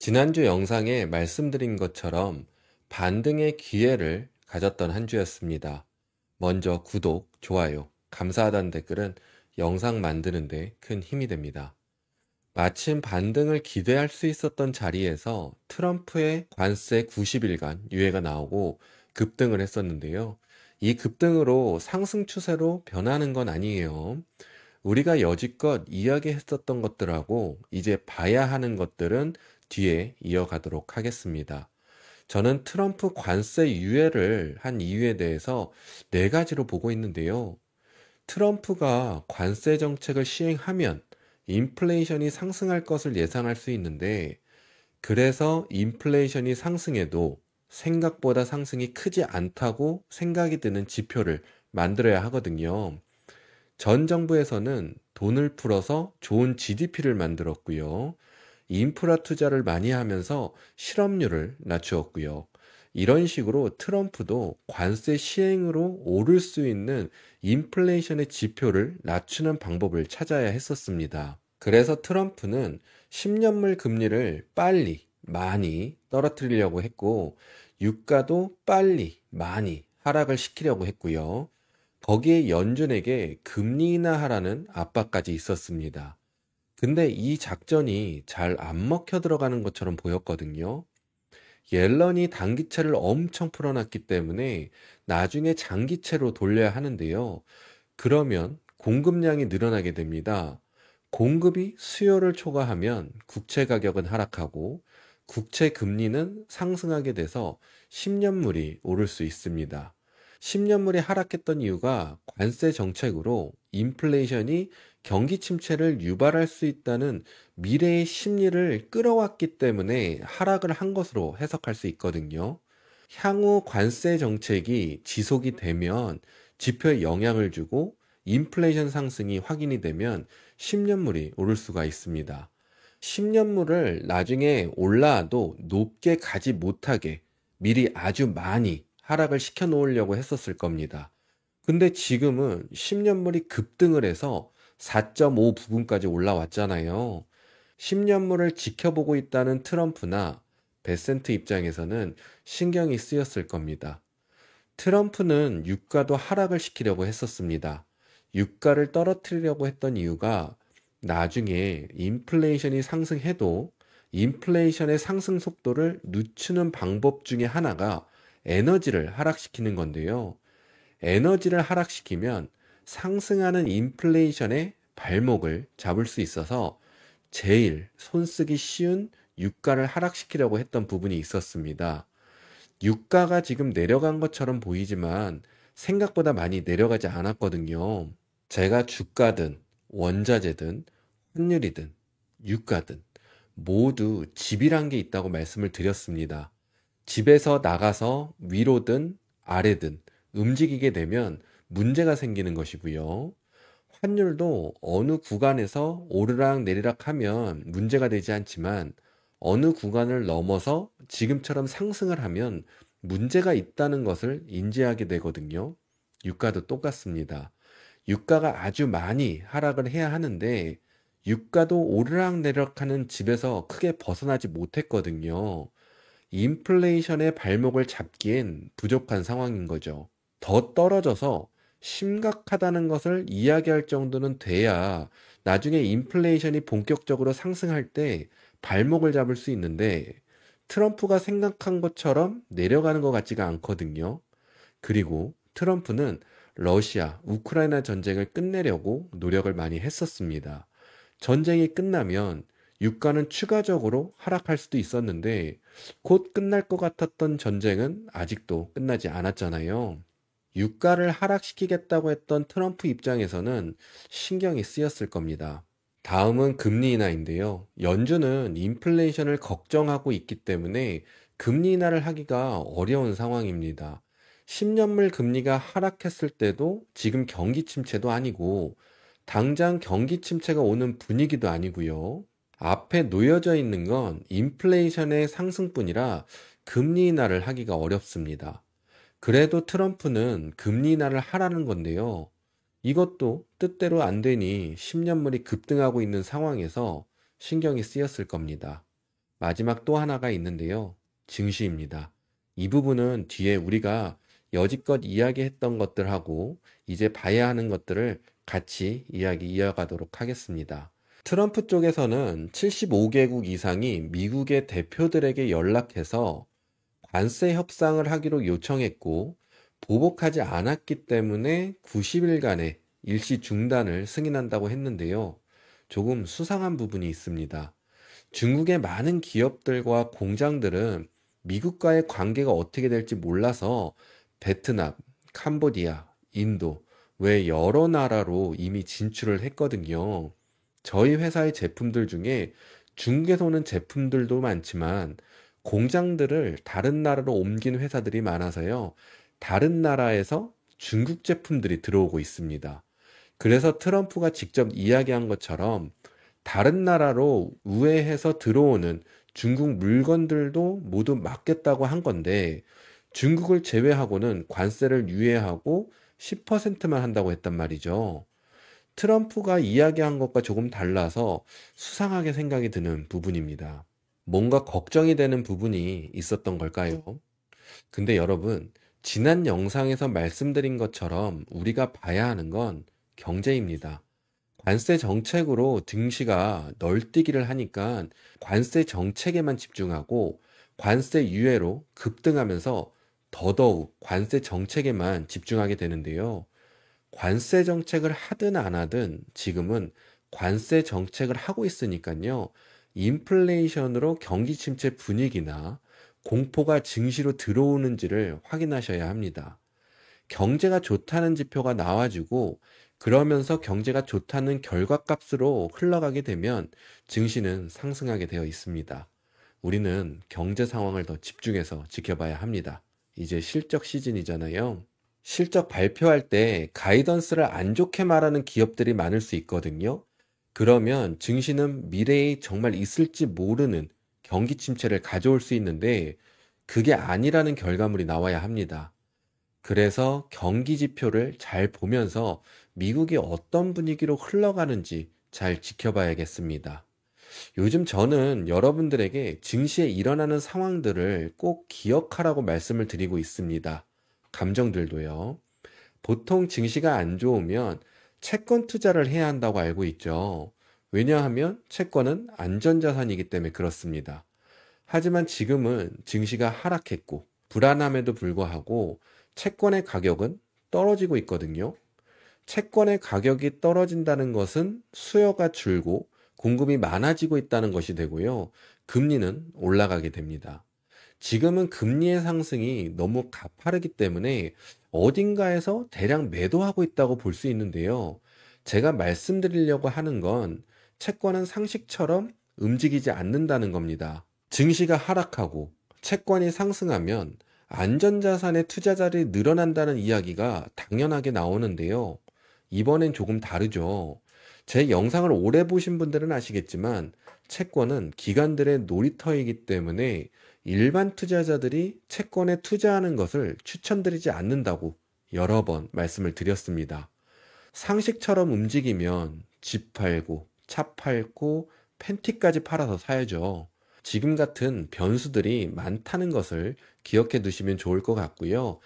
지난주 영상에 말씀드린 것처럼 반등의 기회를 가졌던 한 주였습니다. 먼저 구독, 좋아요, 감사하다는 댓글은 영상 만드는데 큰 힘이 됩니다. 마침 반등을 기대할 수 있었던 자리에서 트럼프의 관세 90일간 유예가 나오고 급등을 했었는데요. 이 급등으로 상승 추세로 변하는 건 아니에요. 우리가 여지껏 이야기했었던 것들하고 이제 봐야 하는 것들은 뒤에 이어가도록 하겠습니다. 저는 트럼프 관세 유예를 한 이유에 대해서 네 가지로 보고 있는데요. 트럼프가 관세 정책을 시행하면 인플레이션이 상승할 것을 예상할 수 있는데, 그래서 인플레이션이 상승해도 생각보다 상승이 크지 않다고 생각이 드는 지표를 만들어야 하거든요. 전 정부에서는 돈을 풀어서 좋은 GDP를 만들었고요. 인프라 투자를 많이 하면서 실업률을 낮추었고요. 이런 식으로 트럼프도 관세 시행으로 오를 수 있는 인플레이션의 지표를 낮추는 방법을 찾아야 했었습니다. 그래서 트럼프는 10년물 금리를 빨리, 많이 떨어뜨리려고 했고, 유가도 빨리, 많이 하락을 시키려고 했고요. 거기에 연준에게 금리 인하하라는 압박까지 있었습니다. 근데 이 작전이 잘 안 먹혀 들어가는 것처럼 보였거든요. 옐런이 단기채를 엄청 풀어놨기 때문에 나중에 장기채로 돌려야 하는데요. 그러면 공급량이 늘어나게 됩니다. 공급이 수요를 초과하면 국채 가격은 하락하고 국채 금리는 상승하게 돼서 10년물이 오를 수 있습니다. 10년물이 하락했던 이유가 관세 정책으로 인플레이션이 경기 침체를 유발할 수 있다는 미래의 심리를 끌어왔기 때문에 하락을 한 것으로 해석할 수 있거든요. 향후 관세 정책이 지속이 되면 지표에 영향을 주고 인플레이션 상승이 확인이 되면 10년물이 오를 수가 있습니다. 10년물을 나중에 올라도 높게 가지 못하게 미리 아주 많이 하락을 시켜 놓으려고 했었을 겁니다. 근데 지금은 10년물이 급등을 해서 4.5 부근까지 올라왔잖아요. 10년물을 지켜보고 있다는 트럼프나 베센트 입장에서는 신경이 쓰였을 겁니다. 트럼프는 유가도 하락을 시키려고 했었습니다. 유가를 떨어뜨리려고 했던 이유가 나중에 인플레이션이 상승해도 인플레이션의 상승 속도를 늦추는 방법 중에 하나가 에너지를 하락시키는 건데요. 에너지를 하락시키면 상승하는 인플레이션의 발목을 잡을 수 있어서 제일 손쓰기 쉬운 유가를 하락시키려고 했던 부분이 있었습니다. 유가가 지금 내려간 것처럼 보이지만 생각보다 많이 내려가지 않았거든요. 제가 주가든 원자재든 환율이든 유가든 모두 집이란 게 있다고 말씀을 드렸습니다. 집에서 나가서 위로든 아래든 움직이게 되면 문제가 생기는 것이고요. 환율도 어느 구간에서 오르락 내리락 하면 문제가 되지 않지만 어느 구간을 넘어서 지금처럼 상승을 하면 문제가 있다는 것을 인지하게 되거든요. 유가도 똑같습니다. 유가가 아주 많이 하락을 해야 하는데 유가도 오르락 내리락 하는 집에서 크게 벗어나지 못했거든요. 인플레이션의 발목을 잡기엔 부족한 상황인 거죠. 더 떨어져서 심각하다는 것을 이야기할 정도는 돼야 나중에 인플레이션이 본격적으로 상승할 때 발목을 잡을 수 있는데 트럼프가 생각한 것처럼 내려가는 것 같지가 않거든요. 그리고 트럼프는 러시아, 우크라이나 전쟁을 끝내려고 노력을 많이 했었습니다. 전쟁이 끝나면 유가는 추가적으로 하락할 수도 있었는데 곧 끝날 것 같았던 전쟁은 아직도 끝나지 않았잖아요. 유가를 하락시키겠다고 했던 트럼프 입장에서는 신경이 쓰였을 겁니다. 다음은 금리 인하인데요. 연준은 인플레이션을 걱정하고 있기 때문에 금리 인하를 하기가 어려운 상황입니다. 10년물 금리가 하락했을 때도 지금 경기 침체도 아니고 당장 경기 침체가 오는 분위기도 아니고요. 앞에 놓여져 있는 건 인플레이션의 상승뿐이라 금리 인하를 하기가 어렵습니다. 그래도 트럼프는 금리 인하를 하라는 건데요. 이것도 뜻대로 안 되니 10년물이 급등하고 있는 상황에서 신경이 쓰였을 겁니다. 마지막 또 하나가 있는데요. 증시입니다. 이 부분은 뒤에 우리가 여지껏 이야기했던 것들하고 이제 봐야 하는 것들을 같이 이야기 이어가도록 하겠습니다. 트럼프 쪽에서는 75개국 이상이 미국의 대표들에게 연락해서 관세 협상을 하기로 요청했고 보복하지 않았기 때문에 90일간의 일시 중단을 승인한다고 했는데요. 조금 수상한 부분이 있습니다. 중국의 많은 기업들과 공장들은 미국과의 관계가 어떻게 될지 몰라서 베트남, 캄보디아, 인도 외 여러 나라로 이미 진출을 했거든요. 저희 회사의 제품들 중에 중국에서 오는 제품들도 많지만 공장들을 다른 나라로 옮긴 회사들이 많아서요. 다른 나라에서 중국 제품들이 들어오고 있습니다. 그래서 트럼프가 직접 이야기한 것처럼 다른 나라로 우회해서 들어오는 중국 물건들도 모두 막겠다고 한 건데 중국을 제외하고는 관세를 유예하고 10%만 한다고 했단 말이죠. 트럼프가 이야기한 것과 조금 달라서 수상하게 생각이 드는 부분입니다. 뭔가 걱정이 되는 부분이 있었던 걸까요? 근데 여러분, 지난 영상에서 말씀드린 것처럼 우리가 봐야 하는 건 경제입니다. 관세 정책으로 증시가 널뛰기를 하니까 관세 정책에만 집중하고 관세 유예로 급등하면서 더더욱 관세 정책에만 집중하게 되는데요. 관세 정책을 하든 안 하든 지금은 관세 정책을 하고 있으니까요. 인플레이션으로 경기 침체 분위기나 공포가 증시로 들어오는지를 확인하셔야 합니다. 경제가 좋다는 지표가 나와주고 그러면서 경제가 좋다는 결과값으로 흘러가게 되면 증시는 상승하게 되어 있습니다. 우리는 경제 상황을 더 집중해서 지켜봐야 합니다. 이제 실적 시즌이잖아요. 실적 발표할 때 가이던스를 안 좋게 말하는 기업들이 많을 수 있거든요. 그러면 증시는 미래에 정말 있을지 모르는 경기 침체를 가져올 수 있는데 그게 아니라는 결과물이 나와야 합니다. 그래서 경기 지표를 잘 보면서 미국이 어떤 분위기로 흘러가는지 잘 지켜봐야겠습니다. 요즘 저는 여러분들에게 증시에 일어나는 상황들을 꼭 기억하라고 말씀을 드리고 있습니다. 감정들도요. 보통 증시가 안 좋으면 채권 투자를 해야 한다고 알고 있죠. 왜냐하면 채권은 안전자산이기 때문에 그렇습니다. 하지만 지금은 증시가 하락했고 불안함에도 불구하고 채권의 가격은 떨어지고 있거든요. 채권의 가격이 떨어진다는 것은 수요가 줄고 공급이 많아지고 있다는 것이 되고요. 금리는 올라가게 됩니다. 지금은 금리의 상승이 너무 가파르기 때문에 어딘가에서 대량 매도하고 있다고 볼 수 있는데요. 제가 말씀드리려고 하는 건 채권은 상식처럼 움직이지 않는다는 겁니다. 증시가 하락하고 채권이 상승하면 안전자산의 투자자들이 늘어난다는 이야기가 당연하게 나오는데요. 이번엔 조금 다르죠. 제 영상을 오래 보신 분들은 아시겠지만 채권은 기관들의 놀이터이기 때문에 일반 투자자들이 채권에 투자하는 것을 추천드리지 않는다고 여러 번 말씀을 드렸습니다. 상식처럼 움직이면 집 팔고 차 팔고 팬티까지 팔아서 사야죠. 지금 같은 변수들이 많다는 것을 기억해 두시면 좋을 것 같고요.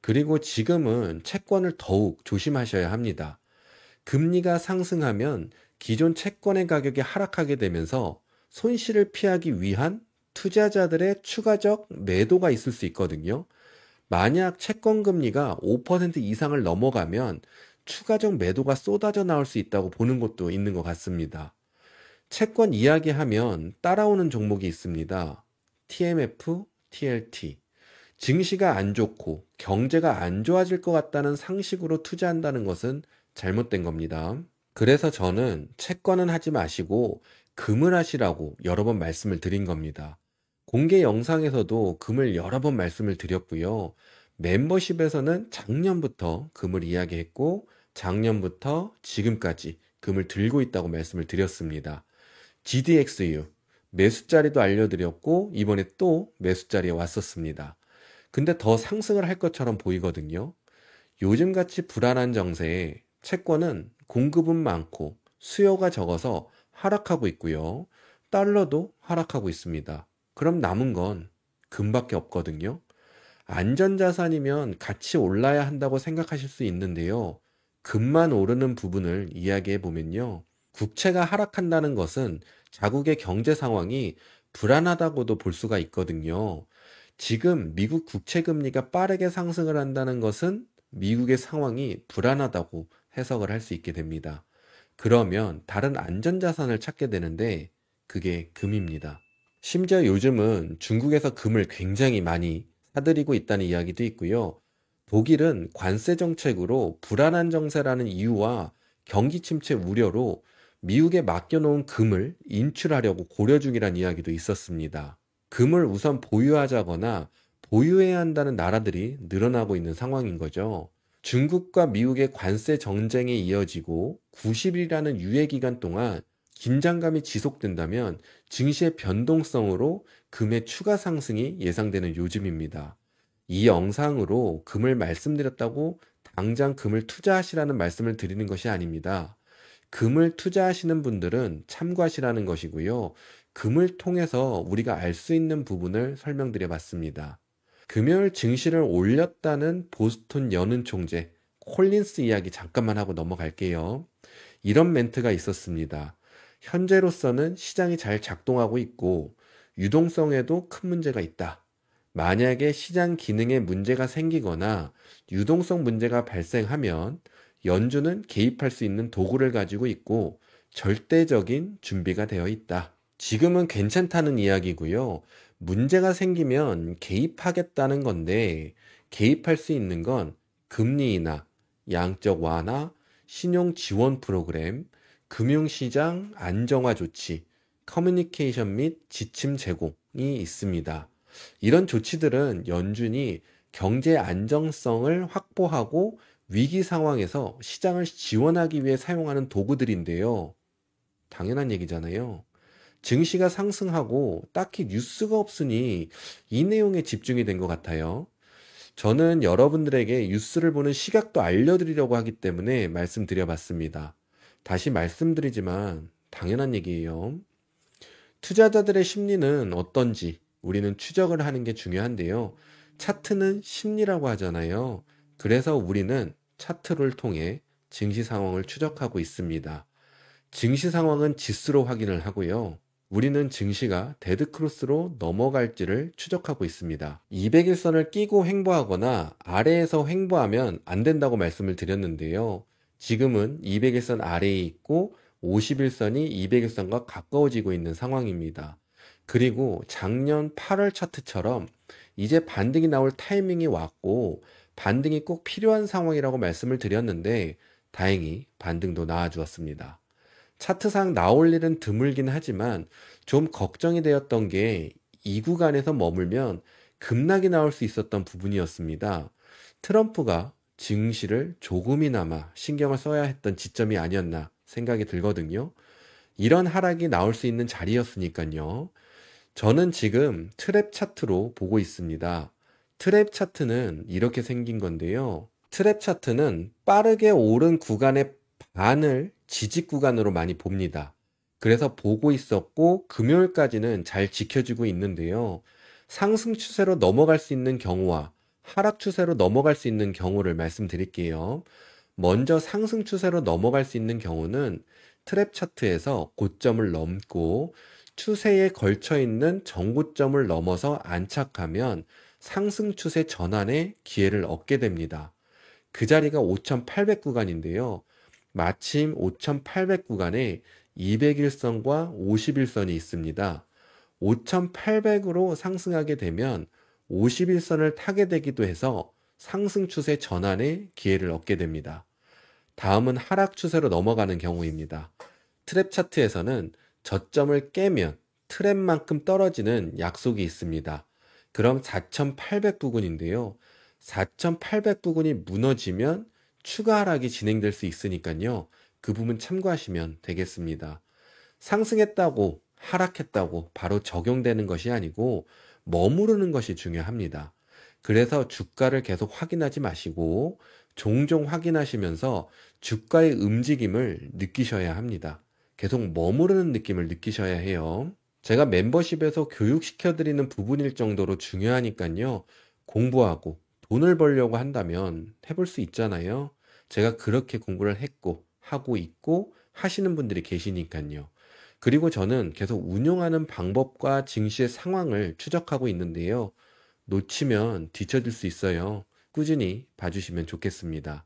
그리고 지금은 채권을 더욱 조심하셔야 합니다. 금리가 상승하면 기존 채권의 가격이 하락하게 되면서 손실을 피하기 위한 투자자들의 추가적 매도가 있을 수 있거든요. 만약 채권 금리가 5% 이상을 넘어가면 추가적 매도가 쏟아져 나올 수 있다고 보는 것도 있는 것 같습니다. 채권 이야기하면 따라오는 종목이 있습니다. TMF, TLT. 증시가 안 좋고 경제가 안 좋아질 것 같다는 상식으로 투자한다는 것은 잘못된 겁니다. 그래서 저는 채권은 하지 마시고 금을 하시라고 여러 번 말씀을 드린 겁니다. 공개 영상에서도 금을 여러 번 말씀을 드렸고요. 멤버십에서는 작년부터 금을 이야기했고 작년부터 지금까지 금을 들고 있다고 말씀을 드렸습니다. GDXU 매수자리도 알려드렸고 이번에 또 매수자리에 왔었습니다. 근데 더 상승을 할 것처럼 보이거든요. 요즘같이 불안한 정세에 채권은 공급은 많고 수요가 적어서 하락하고 있고요. 달러도 하락하고 있습니다. 그럼 남은 건 금밖에 없거든요. 안전자산이면 같이 올라야 한다고 생각하실 수 있는데요. 금만 오르는 부분을 이야기해 보면요. 국채가 하락한다는 것은 자국의 경제 상황이 불안하다고도 볼 수가 있거든요. 지금 미국 국채 금리가 빠르게 상승을 한다는 것은 미국의 상황이 불안하다고 해석을 할 수 있게 됩니다. 그러면 다른 안전자산을 찾게 되는데 그게 금입니다. 심지어 요즘은 중국에서 금을 굉장히 많이 사들이고 있다는 이야기도 있고요. 독일은 관세 정책으로 불안한 정세라는 이유와 경기 침체 우려로 미국에 맡겨놓은 금을 인출하려고 고려 중이라는 이야기도 있었습니다. 금을 우선 보유하자거나 보유해야 한다는 나라들이 늘어나고 있는 상황인 거죠. 중국과 미국의 관세 전쟁이 이어지고 90일이라는 유예 기간 동안 긴장감이 지속된다면 증시의 변동성으로 금의 추가 상승이 예상되는 요즘입니다. 이 영상으로 금을 말씀드렸다고 당장 금을 투자하시라는 말씀을 드리는 것이 아닙니다. 금을 투자하시는 분들은 참고하시라는 것이고요. 금을 통해서 우리가 알 수 있는 부분을 설명드려 봤습니다. 금요일 증시를 올렸다는 보스턴 연은 총재 콜린스 이야기 잠깐만 하고 넘어갈게요. 이런 멘트가 있었습니다. 현재로서는 시장이 잘 작동하고 있고 유동성에도 큰 문제가 있다. 만약에 시장 기능에 문제가 생기거나 유동성 문제가 발생하면 연준은 개입할 수 있는 도구를 가지고 있고 절대적인 준비가 되어 있다. 지금은 괜찮다는 이야기고요. 문제가 생기면 개입하겠다는 건데 개입할 수 있는 건 금리 인하, 양적 완화, 신용 지원 프로그램, 금융시장 안정화 조치, 커뮤니케이션 및 지침 제공이 있습니다. 이런 조치들은 연준이 경제 안정성을 확보하고 위기 상황에서 시장을 지원하기 위해 사용하는 도구들인데요. 당연한 얘기잖아요. 증시가 상승하고 딱히 뉴스가 없으니 이 내용에 집중이 된 것 같아요. 저는 여러분들에게 뉴스를 보는 시각도 알려드리려고 하기 때문에 말씀드려봤습니다. 다시 말씀드리지만 당연한 얘기예요. 투자자들의 심리는 어떤지 우리는 추적을 하는 게 중요한데요. 차트는 심리라고 하잖아요. 그래서 우리는 차트를 통해 증시 상황을 추적하고 있습니다. 증시 상황은 지수로 확인을 하고요. 우리는 증시가 데드크로스로 넘어갈지를 추적하고 있습니다. 200일선을 끼고 횡보하거나 아래에서 횡보하면 안 된다고 말씀을 드렸는데요. 지금은 200일선 아래에 있고 50일선이 200일선과 가까워지고 있는 상황입니다. 그리고 작년 8월 차트처럼 이제 반등이 나올 타이밍이 왔고 반등이 꼭 필요한 상황이라고 말씀을 드렸는데 다행히 반등도 나와주었습니다. 차트상 나올 일은 드물긴 하지만 좀 걱정이 되었던 게 이 구간에서 머물면 급락이 나올 수 있었던 부분이었습니다. 트럼프가 증시를 조금이나마 신경을 써야 했던 지점이 아니었나 생각이 들거든요. 이런 하락이 나올 수 있는 자리였으니까요. 저는 지금 트랩 차트로 보고 있습니다. 트랩 차트는 이렇게 생긴 건데요. 트랩 차트는 빠르게 오른 구간의 반을 지지 구간으로 많이 봅니다. 그래서 보고 있었고 금요일까지는 잘 지켜지고 있는데요. 상승 추세로 넘어갈 수 있는 경우와 하락 추세로 넘어갈 수 있는 경우를 말씀드릴게요. 먼저 상승 추세로 넘어갈 수 있는 경우는 트랩 차트에서 고점을 넘고 추세에 걸쳐 있는 정고점을 넘어서 안착하면 상승 추세 전환의 기회를 얻게 됩니다. 그 자리가 5,800 구간인데요. 마침 5,800 구간에 200일선과 50일선이 있습니다. 5,800으로 상승하게 되면 50일선을 타게 되기도 해서 상승 추세 전환의 기회를 얻게 됩니다. 다음은 하락 추세로 넘어가는 경우입니다. 트랩 차트에서는 저점을 깨면 트랩만큼 떨어지는 약속이 있습니다. 그럼 4,800 부근인데요. 4,800 부근이 무너지면 추가 하락이 진행될 수 있으니까요. 그 부분 참고하시면 되겠습니다. 상승했다고 하락했다고 바로 적용되는 것이 아니고 머무르는 것이 중요합니다. 그래서 주가를 계속 확인하지 마시고 종종 확인하시면서 주가의 움직임을 느끼셔야 합니다. 계속 머무르는 느낌을 느끼셔야 해요. 제가 멤버십에서 교육시켜드리는 부분일 정도로 중요하니까요. 공부하고 돈을 벌려고 한다면 해볼 수 있잖아요. 제가 그렇게 공부를 했고, 하고 있고, 하시는 분들이 계시니까요. 그리고 저는 계속 운용하는 방법과 증시의 상황을 추적하고 있는데요. 놓치면 뒤처질 수 있어요. 꾸준히 봐주시면 좋겠습니다.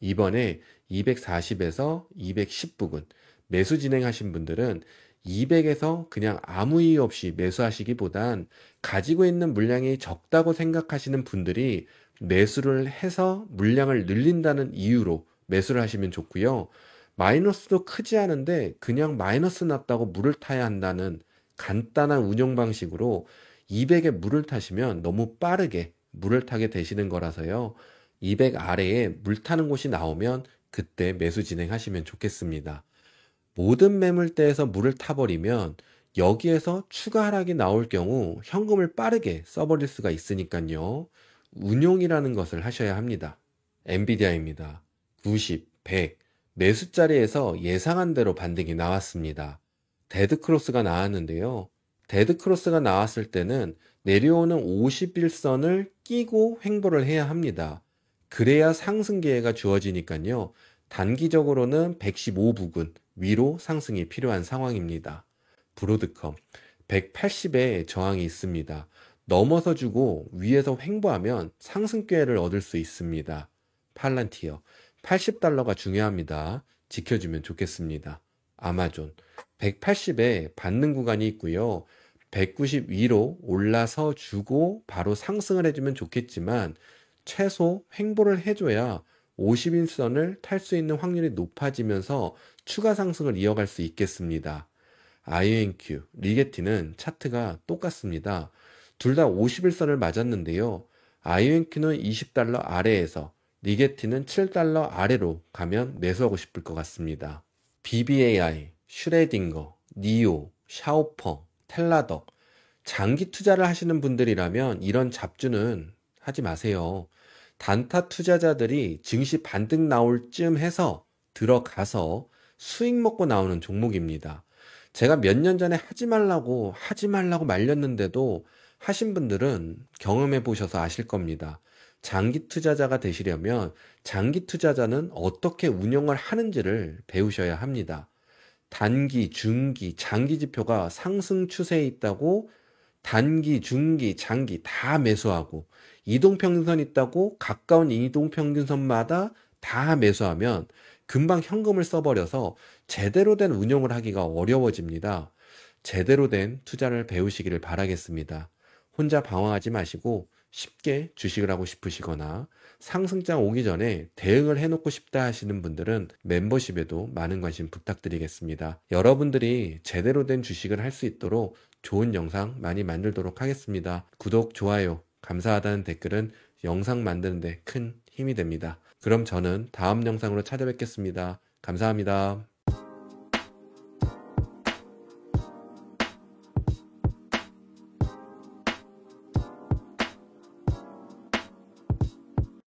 이번에 240에서 210 부근 매수 진행하신 분들은 200에서 그냥 아무 이유 없이 매수하시기보단 가지고 있는 물량이 적다고 생각하시는 분들이 매수를 해서 물량을 늘린다는 이유로 매수를 하시면 좋고요. 마이너스도 크지 않은데 그냥 마이너스 났다고 물을 타야 한다는 간단한 운영 방식으로 200에 물을 타시면 너무 빠르게 물을 타게 되시는 거라서요. 200 아래에 물 타는 곳이 나오면 그때 매수 진행하시면 좋겠습니다. 모든 매물대에서 물을 타버리면 여기에서 추가 하락이 나올 경우 현금을 빠르게 써버릴 수가 있으니까요. 운용이라는 것을 하셔야 합니다. 엔비디아입니다. 90, 100 매수 자리에서 예상한 대로 반등이 나왔습니다. 데드크로스가 나왔는데요. 데드크로스가 나왔을 때는 내려오는 51선을 끼고 횡보를 해야 합니다. 그래야 상승 기회가 주어지니까요. 단기적으로는 115 부근 위로 상승이 필요한 상황입니다. 브로드컴 180에 저항이 있습니다. 넘어서 주고 위에서 횡보하면 상승 기회를 얻을 수 있습니다. 팔란티어 80달러가 중요합니다. 지켜주면 좋겠습니다. 아마존 180에 받는 구간이 있고요. 190 위로 올라서 주고 바로 상승을 해주면 좋겠지만 최소 횡보를 해줘야 50일선을 탈 수 있는 확률이 높아지면서 추가 상승을 이어갈 수 있겠습니다. INQ, 리게티는 차트가 똑같습니다. 둘 다 50일선을 맞았는데요. INQ는 20달러 아래에서 리게티는 7달러 아래로 가면 매수하고 싶을 것 같습니다. BBAI, 슈레딩거, 니오, 샤오펑, 텔라덕 장기 투자를 하시는 분들이라면 이런 잡주는 하지 마세요. 단타 투자자들이 증시 반등 나올 쯤 해서 들어가서 수익 먹고 나오는 종목입니다. 제가 몇 년 전에 하지 말라고 말렸는데도 하신 분들은 경험해 보셔서 아실 겁니다. 장기 투자자가 되시려면 장기 투자자는 어떻게 운영을 하는지를 배우셔야 합니다. 단기, 중기, 장기 지표가 상승 추세에 있다고 단기, 중기, 장기 다 매수하고 이동평균선 있다고 가까운 이동평균선마다 다 매수하면 금방 현금을 써버려서 제대로 된 운용을 하기가 어려워집니다. 제대로 된 투자를 배우시기를 바라겠습니다. 혼자 방황하지 마시고 쉽게 주식을 하고 싶으시거나 상승장 오기 전에 대응을 해놓고 싶다 하시는 분들은 멤버십에도 많은 관심 부탁드리겠습니다. 여러분들이 제대로 된 주식을 할 수 있도록 좋은 영상 많이 만들도록 하겠습니다. 구독, 좋아요, 감사하다는 댓글은 영상 만드는 데 큰 힘이 됩니다. 그럼 저는 다음 영상으로 찾아뵙겠습니다. 감사합니다.